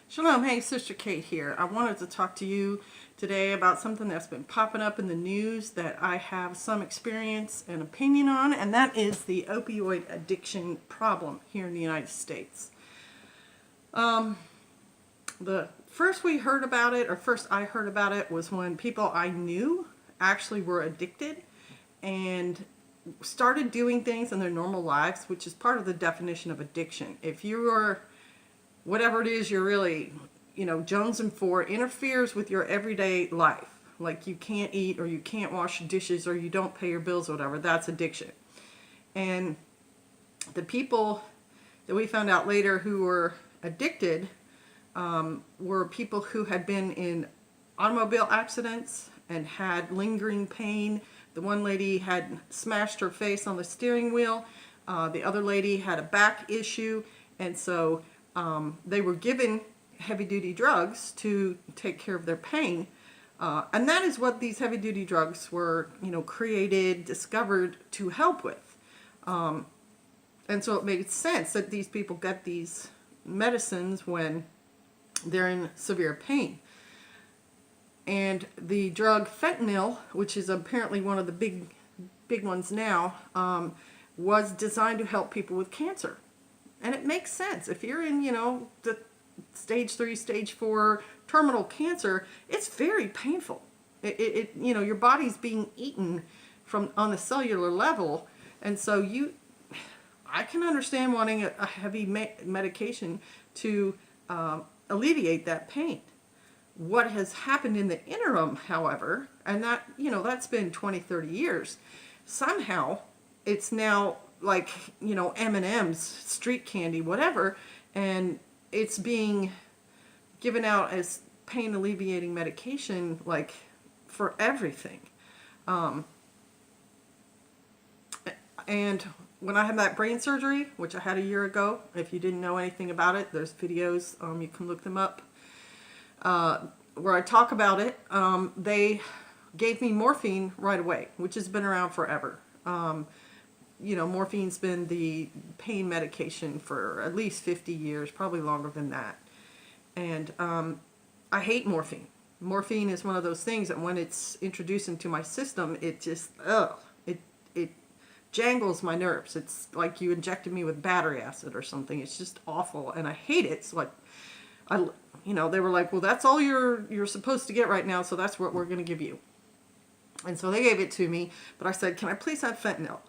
Shalom, hey, Sister Kate here. I wanted to talk to you today about something that's been popping up in the news that I have some experience and opinion on, and that is the opioid addiction problem here in the United States. The first we heard about it, or first I heard about it, was when people I knew actually were addicted and started doing things in their normal lives, which is part of the definition of addiction. If you are whatever it is you're really, jonesing for, interferes with your everyday life, like you can't eat or you can't wash dishes or you don't pay your bills or whatever, that's addiction. And the people that we found out later who were addicted were people who had been in automobile accidents and had lingering pain. The one lady had smashed her face on the steering wheel. The other lady had a back issue, and so they were given heavy-duty drugs to take care of their pain. And that is what these heavy-duty drugs were, created, discovered to help with. And so it made sense that these people get these medicines when they're in severe pain. And the drug fentanyl, which is apparently one of the big ones now, was designed to help people with cancer. And it makes sense. If you're in, the stage 3, stage 4 terminal cancer, it's very painful. Your body's being eaten on the cellular level. And so I can understand wanting a heavy medication to alleviate that pain. What has happened in the interim, however, and that's been 20, 30 years, somehow it's now like, M&M's, street candy, whatever, and it's being given out as pain alleviating medication, like, for everything. And when I had that brain surgery, which I had a year ago, if you didn't know anything about it, there's videos, you can look them up, where I talk about it. They gave me morphine right away, which has been around forever. Morphine's been the pain medication for at least 50 years, probably longer than that. And I hate morphine. Morphine is one of those things that when it's introduced into my system, it just, it jangles my nerves. It's like you injected me with battery acid or something. It's just awful, and I hate it. So they were like, well, that's all you're supposed to get right now, so that's what we're going to give you. And so they gave it to me, but I said, can I please have fentanyl?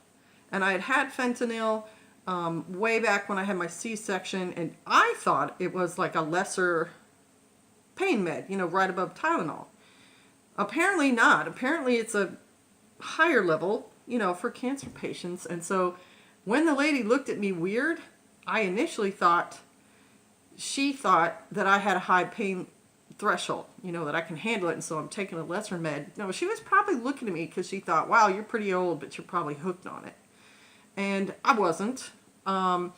And I had fentanyl way back when I had my C-section, and I thought it was like a lesser pain med, right above Tylenol. Apparently not. Apparently it's a higher level, for cancer patients. And so when the lady looked at me weird, I initially thought she thought that I had a high pain threshold, that I can handle it, and so I'm taking a lesser med. No, she was probably looking at me because she thought, wow, you're pretty old, but you're probably hooked on it. And I wasn't. I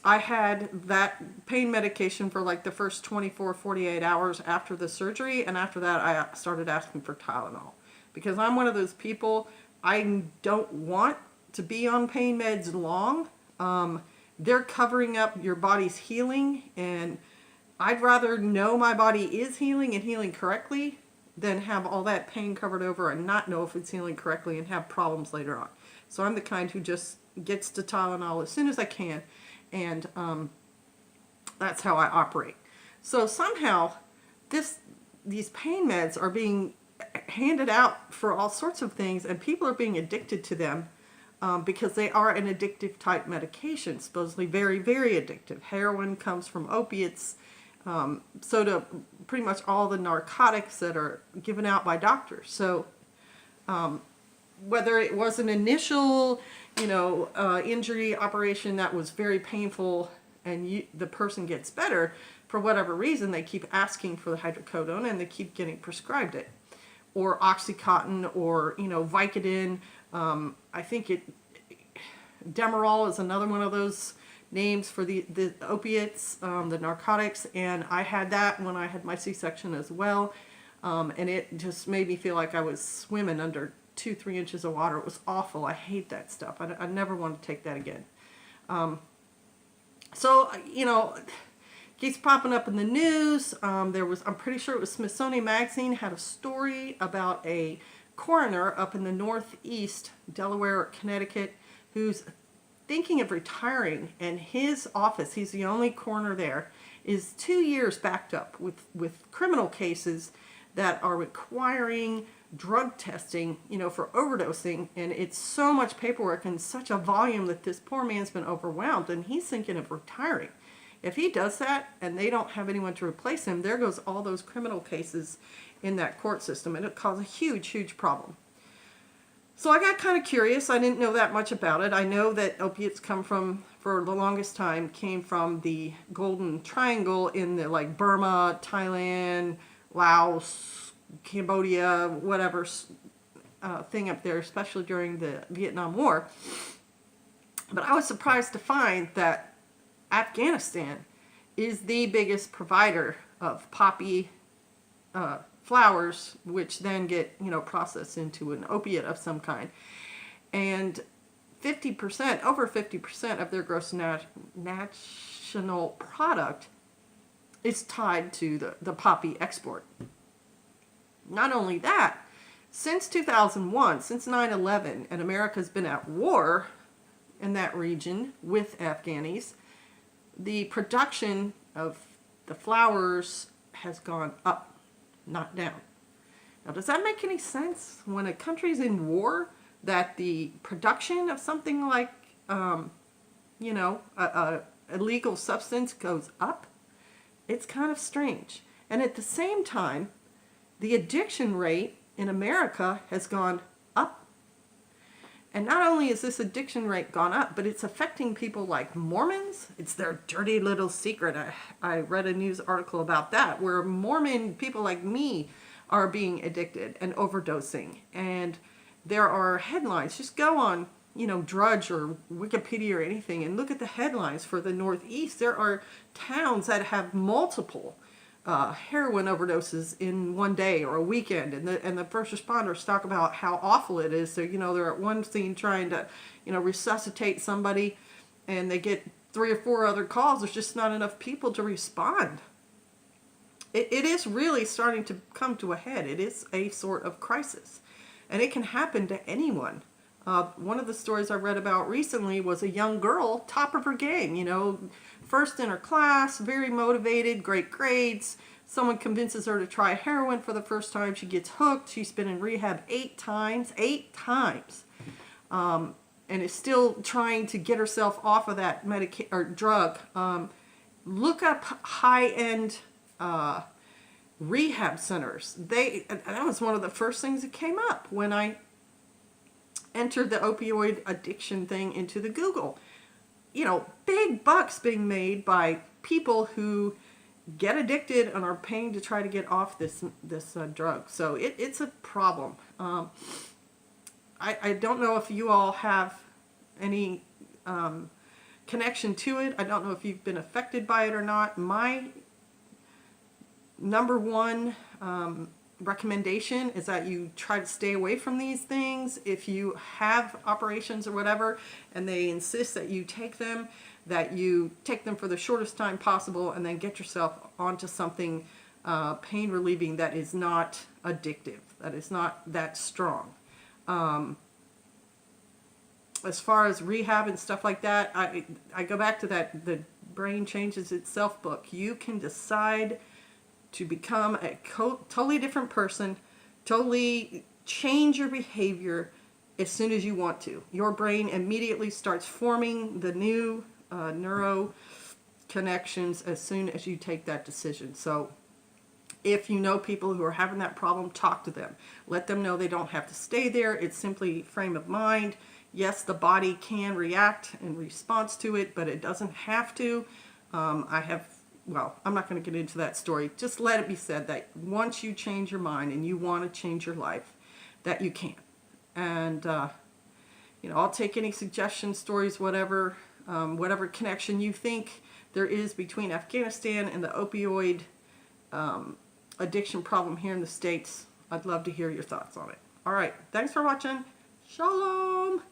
had that pain medication for like the first 24, 48 hours after the surgery, and after that I started asking for Tylenol. Because I'm one of those people, I don't want to be on pain meds long. They're covering up your body's healing, and I'd rather know my body is healing and healing correctly than have all that pain covered over and not know if it's healing correctly and have problems later on. So I'm the kind who just gets to Tylenol as soon as I can, and that's how I operate. So somehow these pain meds are being handed out for all sorts of things, and people are being addicted to them because they are an addictive type medication, supposedly very, very addictive. Heroin comes from opiates, so do pretty much all the narcotics that are given out by doctors. So whether it was an initial, injury operation that was very painful and the person gets better, for whatever reason, they keep asking for the hydrocodone and they keep getting prescribed it. Or Oxycontin, or, Vicodin. I think Demerol is another one of those names for the opiates, the narcotics, and I had that when I had my C-section as well. And it just made me feel like I was swimming under 2-3 inches of water. It was awful. I hate that stuff. I never want to take that again. So, keeps popping up in the news. I'm pretty sure it was Smithsonian Magazine had a story about a coroner up in the Northeast, Delaware or Connecticut, who's thinking of retiring, and his office, he's the only coroner there, is 2 years backed up with criminal cases that are requiring drug testing, for overdosing, and it's so much paperwork and such a volume that this poor man's been overwhelmed, and he's thinking of retiring. If he does that and they don't have anyone to replace him, there goes all those criminal cases in that court system, and it caused a huge, huge problem. So I got kind of curious. I didn't know that much about it. I know that opiates for the longest time, came from the Golden Triangle in the Burma, Thailand, Laos, Cambodia, whatever thing up there, especially during the Vietnam War. But I was surprised to find that Afghanistan is the biggest provider of poppy flowers, which then get processed into an opiate of some kind, and 50%, over 50% of their gross national product is tied to the poppy export. Not only that, since 2001, since 9/11, and America's been at war in that region with Afghanis, the production of the flowers has gone up, not down. Now, does that make any sense? When a country's in war, that the production of something like, a illegal substance goes up? It's kind of strange. And at the same time, the addiction rate in America has gone up. And not only is this addiction rate gone up, but it's affecting people like Mormons. It's their dirty little secret. I read a news article about that, where Mormon people like me are being addicted and overdosing. And there are headlines. Just go on, Drudge or Wikipedia or anything and look at the headlines for the Northeast. There are towns that have multiple heroin overdoses in one day or a weekend, and the first responders talk about how awful it is. So they're at one scene trying to resuscitate somebody, and they get 3 or 4 other calls. There's just not enough people to respond. It is really starting to come to a head. It is a sort of crisis, and it can happen to anyone. One of the stories I read about recently was a young girl, top of her game, first in her class, very motivated, great grades. Someone convinces her to try heroin for the first time. She gets hooked. She's been in rehab 8 times, and is still trying to get herself off of that drug. Look up high-end rehab centers. That was one of the first things that came up when I entered the opioid addiction thing into the Google. Big bucks being made by people who get addicted and are paying to try to get off this drug. So it's a problem. I don't know if you all have any connection to it. I don't know if you've been affected by it or not. My number one recommendation is that you try to stay away from these things. If you have operations or whatever and they insist that you take them for the shortest time possible, and then get yourself onto something pain relieving that is not addictive, that is not that strong. As far as rehab and stuff like that, I go back to that The Brain Changes Itself book. You can decide to become a totally different person, totally change your behavior as soon as you want to. Your brain immediately starts forming the new neuro connections as soon as you take that decision. So if you know people who are having that problem, talk to them. Let them know they don't have to stay there. It's simply frame of mind. Yes, the body can react in response to it, but it doesn't have to. I'm not going to get into that story. Just let it be said that once you change your mind and you want to change your life, that you can. And, I'll take any suggestions, stories, whatever connection you think there is between Afghanistan and the opioid addiction problem here in the States. I'd love to hear your thoughts on it. All right. Thanks for watching. Shalom.